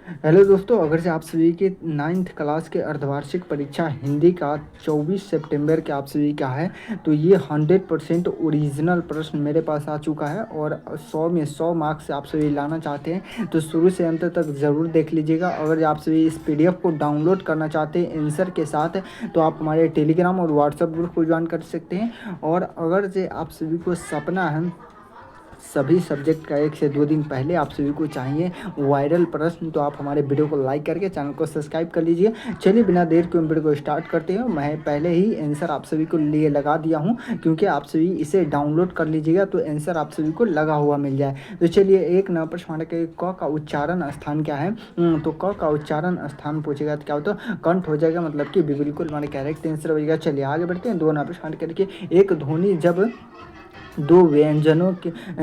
Hello दोस्तों, अगर से आप सभी के 9th क्लास के अर्धवार्षिक परीक्षा हिंदी का 24 सितंबर के आप सभी का है, तो ये 100% ओरिजिनल प्रश्न मेरे पास आ चुका है और 100 में 100 मार्क्स आप सभी लाना चाहते हैं तो शुरू से अंत तक ज़रूर देख लीजिएगा। अगर आप सभी इस PDF को डाउनलोड करना चाहते हैं आंसर के साथ, तो आप हमारे टेलीग्राम और व्हाट्सएप ग्रुप को ज्वाइन कर सकते हैं। और अगर से आप सभी को सपना है सभी सब्जेक्ट का 1 से 2 दिन पहले आप सभी को चाहिए वायरल प्रश्न, तो आप हमारे वीडियो को लाइक करके चैनल को सब्सक्राइब कर लीजिए। चलिए बिना देर के वीडियो को स्टार्ट करते हैं। मैं पहले ही आंसर आप सभी को लिए लगा दिया हूं, क्योंकि आप सभी इसे डाउनलोड कर लीजिएगा तो आंसर आप सभी को लगा हुआ मिल जाए। तो चलिए, एक नंबर प्रश्न के क का उच्चारण स्थान क्या है? तो क का उच्चारण स्थान पूछेगा तो क्या होता है? कंठ हो जाएगा, मतलब कि बिल्कुल हमारे करेक्ट आंसर हो जाएगा। चलिए आगे बढ़ते हैं। 2 नंबर प्रश्न करके एक ध्वनि जब दो व्यंजनों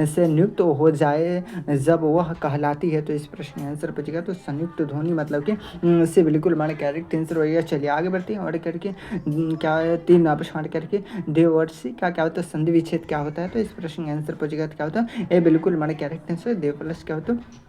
से नियुक्त हो जाए जब वह कहलाती है, तो इस प्रश्न का आंसर बचेगा तो संयुक्त ध्वनि, मतलब कि से बिल्कुल हमारे करेक्ट आंसर होगा। चलिए आगे बढ़ते हैं। और करके क्या है? 3 प्रश्न करके देवर्षि का क्या होता है? संधि विच्छेद क्या होता है? तो इस प्रश्न का आंसर बचेगा तो क्या होता है? ये बिल्कुल हमारे करेक्ट आंसर। देव प्लस क्या होता है?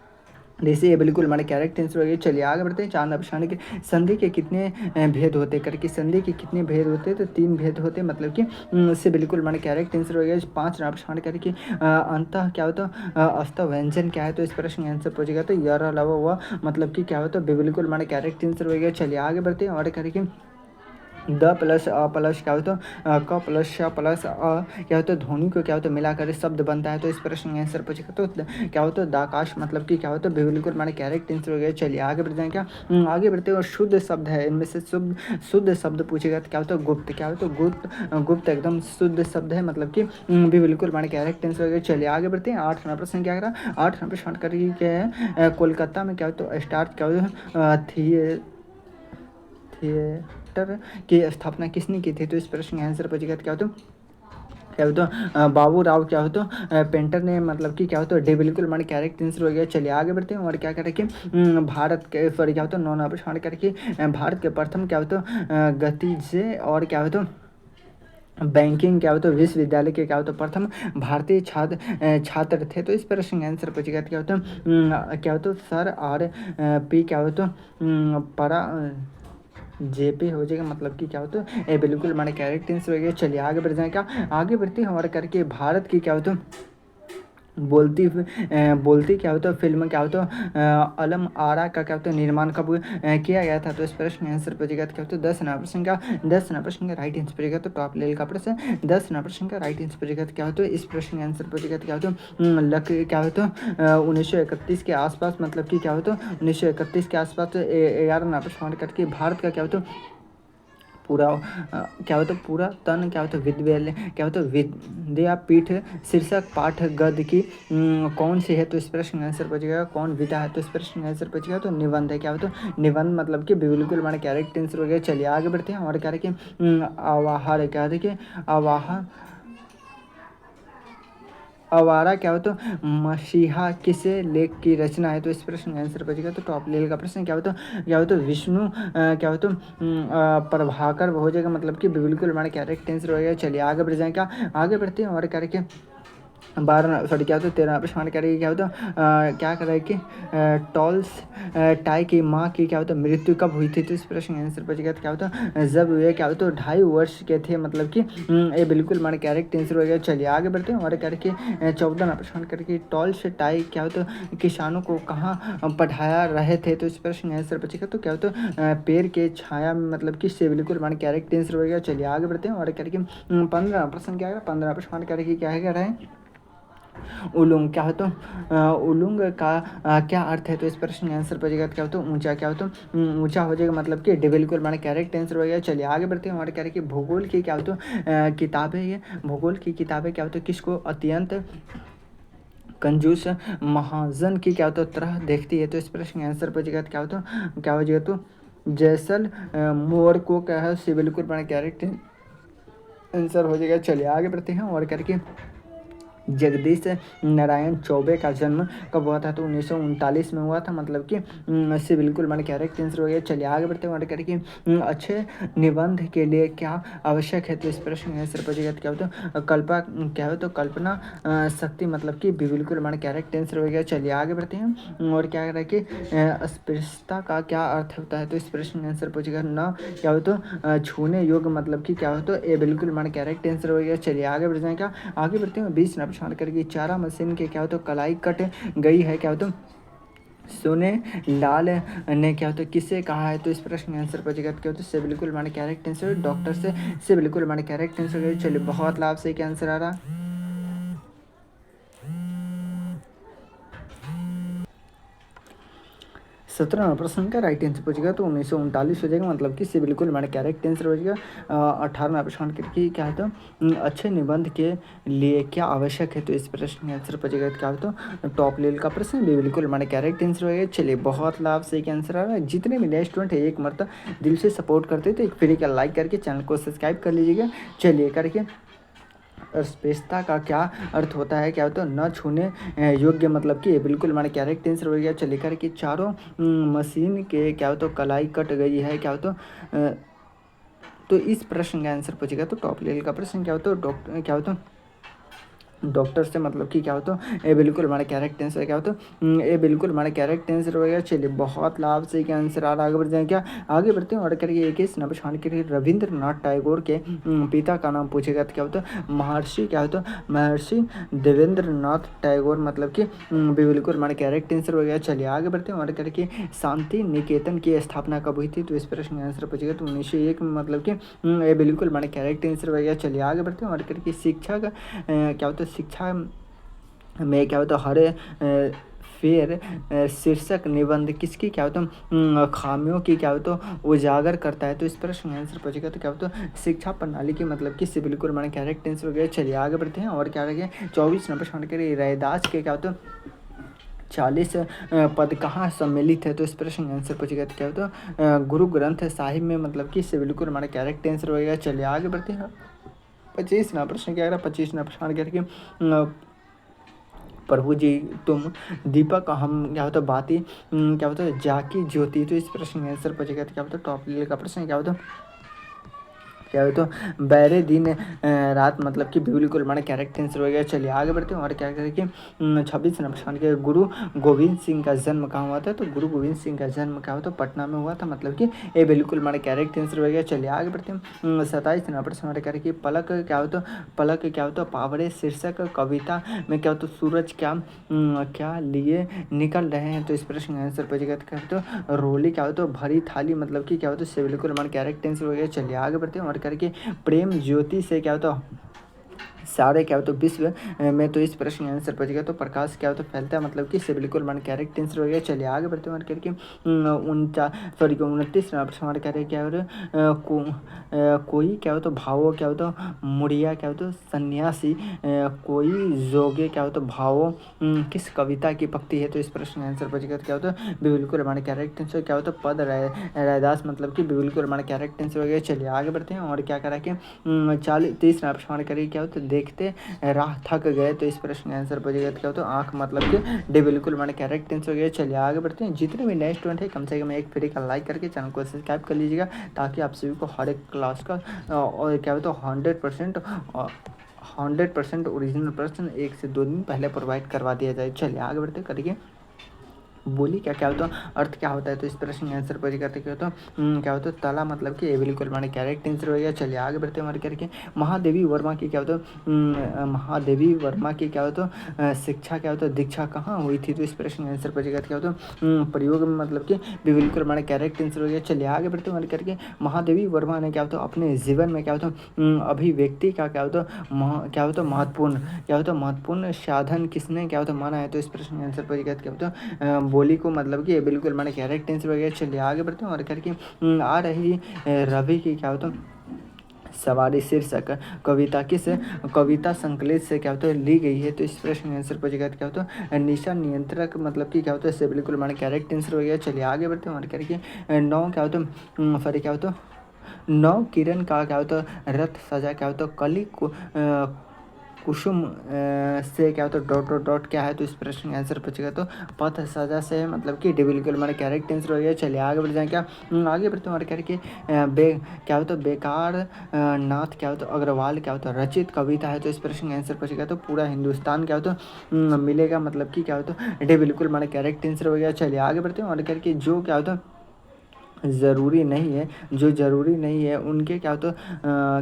जैसे ये बिल्कुल हमारे कैरेक्ट आंसर हो गए। चलिए आगे बढ़ते हैं। 4 नंबर प्रश्न के संधि के कितने भेद होते करके, संधि के कितने भेद होते हैं? तो 3 भेद होते हैं, मतलब कि इससे बिल्कुल हमारे कैरेक्ट आंसर हो गया। 5 नंबर प्रश्न करके अंतः क्या होता है? अस्त व्यंजन क्या है? तो इस प्रश्न का आंसर पूछेगा तो यर अलावा हुआ, मतलब कि क्या होता है? बिल्कुल हमारे कैरेक्ट आंसर हो गया। चलिए आगे बढ़ते हैं। और करके द प्लस अ प्लस क्या होता है? क प्लस श प्लस अ क्या होता है? ध्वनि को क्या होता है? मिलाकर शब्द बनता है। तो इस प्रश्न का आंसर पूछेगा तो क्या होता है? दाकाश, मतलब कि क्या होता है? बिल्कुल हमारे करेक्ट आंसर हो गया। चलिए आगे बढ़ते हैं। क्या आगे बढ़ते हैं? और शुद्ध शब्द है, इनमें से शुद्ध शब्द पूछेगा तो क्या होता है? गुप्त। क्या होता है? गुप्त एकदम शुद्ध शब्द है, मतलब कि भी बिल्कुल हमारे करेक्ट आंसर हो गया। चलिए आगे बढ़ते हैं। 8 नंबर प्रश्न क्या करा? 8 नंबर प्रश्न करके क्या है? कोलकाता में क्या होता है? स्टार क्या होता है? थिएटर की स्थापना किसने की थी? तो इस प्रश्न का आंसर बचेगा क्या होता है? क्या होता है? बाबू राव क्या होता है? पेंटर ने, मतलब कि क्या होता है? बिल्कुल हमारे कैरेक्ट आंसर हो गया। चलिए आगे बढ़ते हैं। और क्या करें कि भारत के, सॉरी क्या होता है? 9 नंबर प्रश्न करके भारत के प्रथम क्या होता है? गतिज और क्या होता है? बैंकिंग क्या होता है? विश्वविद्यालय के क्या होता है? प्रथम भारतीय छात्र थे। तो इस प्रश्न का आंसर पूछेगा क्या होता है? क्या होता है? सर आर पी क्या होता है? परा जेपी हो जाएगा, मतलब कि क्या होता है? ये बिल्कुल हमारे कैरेक्ट आंसर हो गया। चलिए आगे बढ़ जाएगा। आगे बढ़ते हैं। हमारे करके भारत की क्या होता है? बोलती क्या होता है? फिल्म क्या होता है? अलम आरा का क्या होता है? निर्माण कब किया गया था? तो इस प्रश्न का आंसर बचेगा क्या होता है? 10 नंबर प्रश्न का राइट आंसर बचेगा तो टॉप लेवल का प्रश्न। 10 नंबर प्रश्न का राइट आंसर बचेगा तो क्या होता है? इस प्रश्न का आंसर बचेगा क्या होता है? लक क्या होता है? 1931 के आसपास, मतलब कि क्या होता है? 1931 के आसपास 11 नंबर प्रश्न करके भारत का क्या होता है? पूरा क्या होता है? पूरा तन क्या होता है? विद्यालय क्या होता है? विद्यापीठ शीर्षक पाठ गद्य की कौन सी है? तो इस प्रश्न का आंसर बचेगा कौन विधा है? तो इस प्रश्न का आंसर बचेगा तो निबंध है। क्या होता है? निबंध, मतलब कि बिल्कुल हमारे कैरेक्ट आंसर हो गया। चलिए आगे बढ़ते हैं। और क्या रखें? आवाहर क्या देखिए? आवाह आवारा क्या होता है? मसीहा किस लेख की रचना है? तो इस प्रश्न का आंसर बचेगा तो टॉप लेवल का प्रश्न। क्या होता है? क्या होता है? विष्णु क्या होता है? प्रभाकर हो जाएगा, मतलब कि बिल्कुल हमारे कैरेक्ट आंसर हो गया। चलिए आगे बढ़ जाएगा। आगे बढ़ते हैं। और करके 12 सॉरी क्या होता है? 13 प्रश्न करेगी क्या होता है? क्या करें कि टॉल्स टाई की माँ की क्या होता है? मृत्यु कब हुई थी? तो इस प्रश्न का आंसर बचेगा तो क्या होता है? जब वे क्या होता है? 2.5 वर्ष के थे, मतलब कि ये बिल्कुल हमारे कैरेक्ट आंसर हो गया। चलिए आगे बढ़ते हैं। और करके 14 प्रश्न करके टॉल्स टाई क्या होता है? किसानों को कहाँ पढ़ाया रहे थे? तो इस प्रश्न का आंसर बचेगा तो क्या होता है? पेड़ के छाया में, मतलब कि से बिल्कुल हमारे कैरेक्ट आंसर हो गया। चलिए आगे बढ़ते हैं। और करके 15 प्रश्न क्या है? 15 प्रश्न करके क्या है? कह रहे हैं उलुंग क्या होता है? उलुंग का क्या अर्थ है? तो इस प्रश्न का आंसर बचेगा क्या होता है? ऊंचा। क्या होता है? ऊंचा हो जाएगा, मतलब कि बिल्कुल हमारा कैरेक्ट आंसर हो गया। चलिए आगे बढ़ते हैं। हमारे कह भूगोल की क्या होता है? किताबें, ये भूगोल की किताबें क्या होती है? किसको अत्यंत कंजूस महाजन की क्या होता है? तरह देखती है। तो इस प्रश्न का आंसर बचेगा क्या होता है? क्या हो जाएगा? तो जैसल मोर को क्या है? से बिल्कुल हमारा कैरेक्ट आंसर हो जाएगा। चलिए आगे बढ़ते हैं। और करके जगदीश नारायण चौबे का जन्म कब हुआ था? तो 1939 में हुआ था, मतलब कि इससे बिल्कुल मैंने करेक्ट आंसर हो गया। चलिए आगे बढ़ते हैं। करके अच्छे निबंध के लिए क्या आवश्यक है? तो इस प्रश्न का आंसर बचेगा क्या होता है? क्या हो तो कल्पना शक्ति, मतलब कि बिल्कुल मैंने करेक्ट आंसर हो गया। चलिए आगे बढ़ते हैं। और क्या करें कि अस्पृश्यता का क्या अर्थ होता है? तो इस प्रश्न का आंसर पूछेगा न क्या हो तो छूने योग्य, मतलब कि क्या हो तो ये बिल्कुल मैंने करेक्ट आंसर हो गया। चलिए आगे बढ़ जाए। क्या आगे बढ़ते हैं? 20 नंबर छान करके चारा मशीन के क्या हो तो कलाई कट गई है, क्या हो तो सोने लाल ने क्या होता है किससे कहा है? तो इस प्रश्न का आंसर बचेगा क्या होता है? से बिल्कुल मैंने करेक्ट आंसर डॉक्टर से बिल्कुल मैंने करेक्ट आंसर। चलिए बहुत लाभ से क्या आंसर आ रहा। 17वां प्रश्न का राइट आंसर पूछेगा तो 1939 हो जाएगा, मतलब कि से बिल्कुल मैंने करेक्ट आंसर हो जाएगा। 18वां प्रश्न की क्या है तो अच्छे निबंध के लिए क्या आवश्यक है? तो इस प्रश्न का आंसर पूछेगा क्या हो तो टॉप लेवल का प्रश्न बिल्कुल मैंने करेक्ट आंसर हो गया। चलिए बहुत लाभ से क्या आंसर आ रहा है। जितने भी नए स्टूडेंट है एक मरता दिल से सपोर्ट करते तो एक फ्री का लाइक करके चैनल को सब्सक्राइब कर लीजिएगा। चलिए करके अस्पृश्यता का क्या अर्थ होता है? क्या होता है न छूने योग्य, मतलब कि बिल्कुल मैंने करेक्ट आंसर हो गया। चलिए कर कि चारों मशीन के क्या होता है कलाई कट गई है, क्या होता तो इस प्रश्न का आंसर पूछेगा तो टॉप लेवल का प्रश्न क्या होता है डॉक्टर क्या होता डॉक्टर से, मतलब कि क्या होता है ये बिल्कुल हमारा करेक्ट आंसर क्या होता है ये बिल्कुल हमारा करेक्ट आंसर हो गया। चलिए बहुत लाभ से क्या आंसर आ रहा। आगे बढ़ जाए। क्या आगे बढ़ते हैं। और करके 21 नंबर छान के रविंद्रनाथ टैगोर के पिता का नाम पूछेगा तो क्या होता है महर्षि, क्या होता है महर्षि देवेंद्रनाथ टैगोर, मतलब कि बिल्कुल हमारा करेक्ट आंसर हो गया। चलिए आगे बढ़ते हैं। और करके शांति निकेतन की स्थापना कब हुई थी? तो इस प्रश्न का आंसर पूछेगा तो 1901 में, मतलब कि ये बिल्कुल हमारा करेक्ट आंसर हो गया। चलिए आगे बढ़ते हैं। और करके शिक्षा का क्या होता है शिक्षा में क्या होता है हरे फिर शीर्षक निबंध किसकी क्या होता है खामियों की क्या होता है उजागर करता है? तो इस प्रश्न का आंसर पूछेगा तो क्या होता है शिक्षा प्रणाली की, मतलब कि से बिल्कुल मैंने करेक्ट आंसर हो गया। चलिए आगे बढ़ते हैं। और क्या रह गया 24 नंबर छान कर रैदास के क्या होता है 40 पद कहाँ सम्मिलित है? तो इस प्रश्न का आंसर पूछेगा तो क्या होता है गुरु ग्रंथ साहिब में, मतलब कि से बिल्कुल हमारा करेक्ट आंसर हो गया। चलिए आगे बढ़ते हैं। 25 ना प्रश्न क्या रहा 25 ना प्रश्न करके प्रभु जी तुम दीपक हम क्या होता बाती क्या होता है जाकी ज्योति। तो इस प्रश्न का आंसर पूछेगा तो क्या होता टॉप लेवल का प्रश्न क्या होता क्या हो तो बैरे दिन रात, मतलब कि बिल्कुल हमारा कैरेक्ट आंसर हो गया। चलिए आगे बढ़ते हैं। और क्या करें कि 26 नंबर के गुरु गोविंद सिंह का जन्म कहाँ हुआ था? तो गुरु गोविंद सिंह का जन्म क्या होता पटना में हुआ था, मतलब कि ये बिल्कुल हमारा कैरेक्ट आंसर हो गया। चलिए आगे बढ़ते हैं। 27 नंबर हमारे करें कि पलक क्या होता पलक क्या होता पावड़े शीर्षक कविता में क्या होता सूरज क्या लिए निकल रहे हैं? तो इस प्रश्न का आंसर पूछेगा क्या होता रोली क्या होता भरी थाली, मतलब कि क्या होता है बिल्कुल हमारा कैरेक्ट आंसर हो गया। चलिए आगे बढ़ते हैं। और करके प्रेम ज्योति से क्या होता सारे क्या होता विश्व में, तो इस प्रश्न का आंसर पूछेगा तो प्रकाश क्या होता फैलता है, मतलब कि से बिल्कुल मन कैरेक्ट आंसर हो गया। चलिए आगे बढ़ते हैं। करके 29 प्रश्न करें क्या हो कोई क्या होता भावो क्या होता मुड़िया क्या होता सन्यासी कोई जोगे क्या होता भावो किस कविता की पक्ति है? तो इस प्रश्न का आंसर पूछेगा तो क्या होता बिल्कुल हमारे कैरेक्ट आंसर क्या होता पद रैदास, मतलब कि बिल्कुल हमारा कैरेक्ट आंसर हो गया। चलिए आगे बढ़ते हैं। और क्या करा के 30 प्रश्न करिए क्या होता देखते राह थक गए? तो इस प्रश्न का आंसर पूछेगा तो क्या होता आँख, मतलब कि डे बिल्कुल हमारे कैरेक्ट आंसर हो गया। चलिए आगे बढ़ते हैं। जितने भी नए स्टूडेंट है कम से कम एक फ्री का लाइक करके चैनल को सब्सक्राइब कर लीजिएगा, ताकि आप सभी को हर एक क्लास का और क्या होता 100% ओरिजिनल प्रश्न 1 से 2 दिन पहले प्रोवाइड करवा दिया जाए। चलिए आगे बढ़ते करिए। बोली क्या क्या होता है अर्थ क्या होता है? तो इस प्रश्न का आंसर पर करते क्या होता क्या होता है तला, मतलब कि बिल्कुल हमारे कैरेक्ट आंसर हो गया। चलिए आगे बढ़ते हमारे करके महादेवी वर्मा की क्या होता है महादेवी वर्मा की क्या होता है शिक्षा क्या होता है दीक्षा कहाँ हुई थी? तो इस प्रश्न का आंसर पर क्या होता है प्रयोग में, मतलब कि बिल्कुल हमारे कैरेक्ट आंसर हो गया। चलिए आगे बढ़ते हमारे करके महादेवी वर्मा ने क्या होता है अपने जीवन में क्या होता अभिव्यक्ति का क्या होता क्या होता महत्वपूर्ण साधन किसने क्या होता माना है? तो इस प्रश्न का आंसर पर क्या होता बोली को, मतलब कि बिल्कुल मैंने कैरेक्ट आंसर वगैरह। चलिए आगे बढ़ते हैं। और करके आ रही रवि की क्या होता सवारी शीर्षक कविता किस कविता संकलित से क्या होता है ली गई है? तो इस प्रश्न का आंसर पूछेगा क्या होता है निशा नियंत्रक, मतलब कि क्या होता है इससे बिल्कुल मैंने कैरेक्ट आंसर हो गया। चलिए आगे बढ़ते हैं। और करके 9 क्या होता है सॉरी क्या होता 9 किरण का क्या होता रथ सजा क्या होता कली को कुसुम से क्या होता है डॉट डॉट डॉट क्या है, तो इस प्रश्न का आंसर पूछेगा तो पथ सजा से है, मतलब कि डी बिल्कुल हमारा करेक्ट आंसर हो गया। चलिए आगे बढ़ जाए क्या, आगे बढ़ते हमारे करके क्या होता है बेकार नाथ क्या होता है अग्रवाल क्या होता है रचित कविता है, तो इस प्रश्न का आंसर पूछेगा तो पूरा हिंदुस्तान क्या होता है मिलेगा, मतलब कि क्या होता है डी बिल्कुल हमारा करेक्ट आंसर हो गया। चलिए आगे बढ़ते हैं और करके जो क्या होता है ज़रूरी नहीं है, जो ज़रूरी नहीं है उनके क्या होता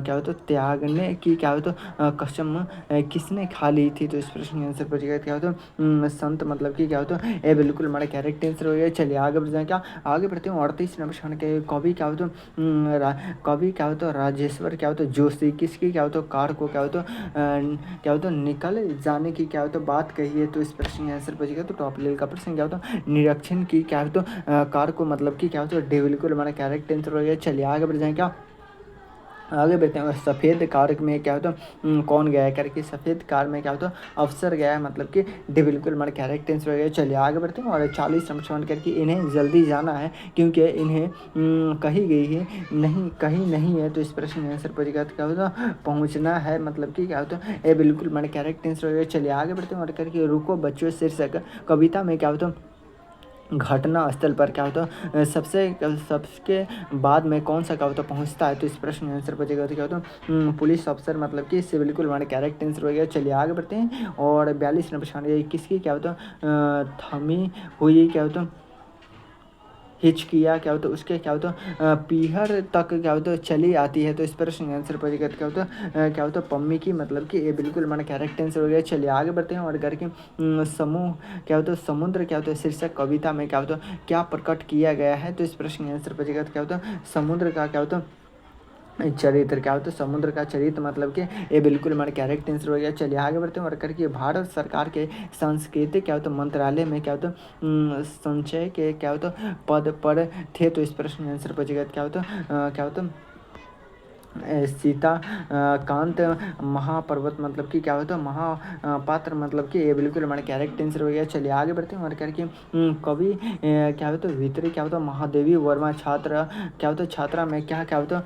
क्या होता त्यागने की क्या होता कसम किसने खा ली थी, तो इस प्रश्न के आंसर पर क्या होता संत, मतलब कि क्या होता ये बिल्कुल हमारा करेक्ट आंसर हो गया। चलिए आगे बढ़ जाए क्या, आगे बढ़ते हैं 38 नंबर के कवि क्या होता कवि क्या होता राजेश्वर क्या होता जोशी किसकी क्या होता कार को क्या होता निकल जाने की क्या होता बात कही है, तो इस प्रश्न के आंसर बचेगा तो टॉप लेवल का प्रश्न क्या होता निरीक्षण की क्या होता कार को, मतलब कि क्या होता है बिल्कुल हमारा कैरेक्ट आंसर हो गया। चलिए आगे बढ़ जाए क्या, आगे बढ़ते हैं सफ़ेद कार में क्या होता कौन गया है करके, सफ़ेद कार में क्या होता अफसर गया है, मतलब कि डी बिल्कुल हमारा कैरेक्ट आंसर हो गया। चलिए आगे बढ़ते हैं और 40 नंबर करके इन्हें जल्दी जाना है क्योंकि इन्हें कही गई है नहीं कहीं नहीं है, तो इस प्रश्न का आंसर पर क्या होता पहुँचना है, मतलब कि क्या होता ये बिल्कुल हमारा कैरेक्ट आंसर हो गया। चलिए आगे बढ़ते हैं और करके रुको बच्चों शीर्षक कविता में क्या होता घटना स्थल पर क्या होता है सबके बाद में कौन सा क्या होता पहुँचता है, तो इस प्रश्न का आंसर बचेगा तो क्या होता पुलिस अफसर, मतलब कि इससे बिल्कुल हमारे कैरेक्ट आंसर हो गया। चलिए आगे बढ़ते हैं और 42 नंबर किसकी क्या होता थमी हुई क्या होता हिचकिया क्या होता है उसके क्या होता पीहर तक क्या होता चली आती है, तो इस प्रश्न का आंसर पर क्या होता क्या होता पम्मी की, मतलब कि ये बिल्कुल हमारा कैरेक्ट आंसर हो गया। चलिए आगे बढ़ते हैं और करके समूह क्या होता है समुद्र क्या होता है शीर्षक कविता में क्या होता क्या प्रकट किया गया है, तो इस प्रश्न का आंसर पर क्या होता समुद्र का क्या होता चरित्र क्या होता है समुद्र का चरित्र, मतलब कि ये बिल्कुल हमारे कैरेक्ट आंसर हो गया। चलिए आगे बढ़ते हैं और करके भारत सरकार के सांस्कृतिक क्या होता मंत्रालय में क्या होता संचय के क्या होता पद पर थे, तो इस प्रश्न का आंसर बचेगा क्या होता क्या होता सीता कांत महापर्वत, मतलब कि क्या होता है महापात्र, मतलब कि ये बिल्कुल हमारे कैरेक्ट आंसर हो गया। चलिए आगे बढ़ते हैं और करके कवि क्या होता है भीतरी क्या होता महादेवी वर्मा छात्र क्या होता छात्रा में क्या होता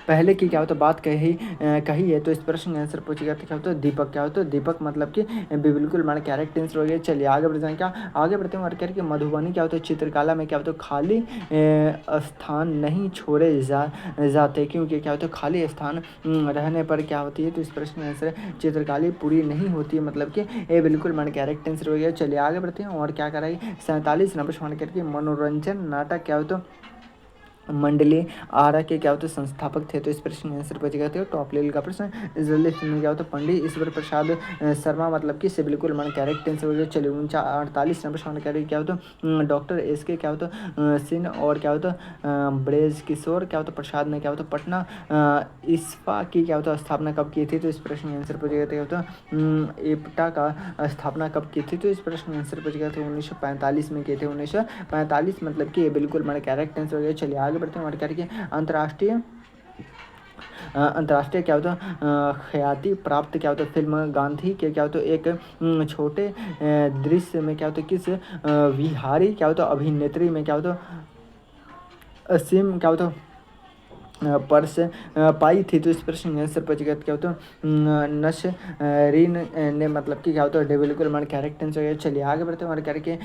पहले की क्या होता बात कही है, तो इस प्रश्न का आंसर पूछेगा तो क्या होता है दीपक क्या होता है दीपक, मतलब कि बिल्कुल हमारा कैरेक्ट आंसर हो गया। चलिए आगे बढ़ते हैं क्या, आगे बढ़ते हैं और करके मधुबनी क्या होता है चित्रकला में क्या होता है खाली स्थान नहीं छोड़े जाते, क्योंकि क्या होता है खाली स्थान रहने पर क्या होती है, तो इस प्रश्न का आंसर चित्रकारी पूरी नहीं होती है, मतलब कि ये बिल्कुल हमारा कैरेक्ट आंसर हो गया। चलिए आगे बढ़ते हैं और क्या कराएगी 47 नंबर सवाल करके मनोरंजन नाटक क्या होता है मंडली आरा के क्या होते संस्थापक थे, तो इस प्रश्न का आंसर बचेगा तो टॉप लेवल का प्रश्न जल्दी फिल्म क्या होता पंडित ईश्वर प्रसाद शर्मा, मतलब कि से बिल्कुल हमारा कैरेक्ट आंसर हो गया। चलिए 48 नंबर सवाल कैरेक्ट क्या होता डॉक्टर एस के क्या होता सिंह और क्या होता ब्रेज किशोर क्या होता प्रसाद ने क्या होता पटना इस्पा की क्या होता स्थापना कब की थी, तो इस प्रश्न का आंसर बचेगा क्या होता एप्टा का स्थापना कब की थी, तो इस प्रश्न का आंसर बचेगा तो 1945 में किए थे 1945, मतलब कि ये बिल्कुल हमारा कैरेक्ट आंसर हो गया। चलिए आगे बढ़ते हैं और करके अंतर्राष्ट्रीय क्या होता ख्याति प्राप्त क्या होता फिल्म गांधी के क्या होता एक छोटे दृश्य में क्या होता किस विहारी क्या होता अभिनेत्री में क्या होता असीम क्या होता पर्स पाई थी, तो इस प्रश्न का आंसर बचेगा क्या होता नश रीन ने, मतलब कि क्या होता है बिल्कुल हमारे कैरेक्टर आंसर हो गया। चलिए आगे बढ़ते हैं हमारे करके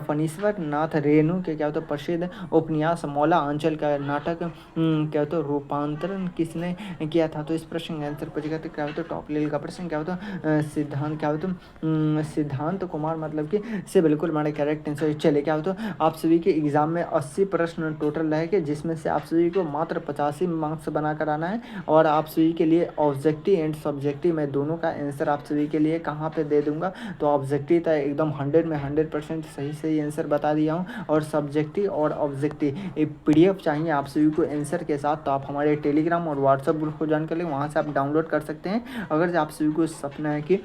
फणीश्वर नाथ रेणु के क्या होता प्रसिद्ध उपन्यास मौला अंचल का नाटक क्या होता रूपांतरण किसने किया था, तो इस प्रश्न का आंसर बचेगा तो क्या होता टॉप लेवल का प्रश्न क्या होता सिद्धांत क्या होता सिद्धांत कुमार, मतलब कि से बिल्कुल हमारे कैरेक्टर आंसर। चलिए क्या होता आप सभी के एग्जाम में 80 प्रश्न टोटल रहेंगे, जिसमें से आप सभी को मात्र 85 मार्क्स बनाकर आना है, और आप सभी के लिए ऑब्जेक्टिव एंड सब्जेक्टिव मैं दोनों का आंसर आप सभी के लिए कहाँ पे दे दूंगा, तो ऑब्जेक्टिव तो एकदम 100 में 100% सही आंसर बता दिया हूँ, और सब्जेक्टिव और ऑब्जेक्टिव एक PDF चाहिए आप सभी को आंसर के साथ, तो आप हमारे टेलीग्राम और व्हाट्सएप ग्रुप को ज्वाइन कर लें, वहाँ से आप डाउनलोड कर सकते हैं। अगर आप सभी को सपना है कि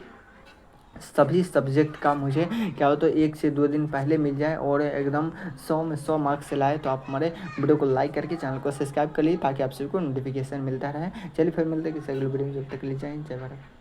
सभी सब्जेक्ट का मुझे क्या होता है 1 से 2 दिन पहले मिल जाए और एकदम 100 में 100 मार्क्स से लाए, तो आप हमारे वीडियो को लाइक करके चैनल को सब्सक्राइब कर लीजिए ताकि आप सभी को नोटिफिकेशन मिलता रहे। चलिए फिर मिलते हैं किसी अगले वीडियो में, जब तक के लिए जय हिंद जय भारत।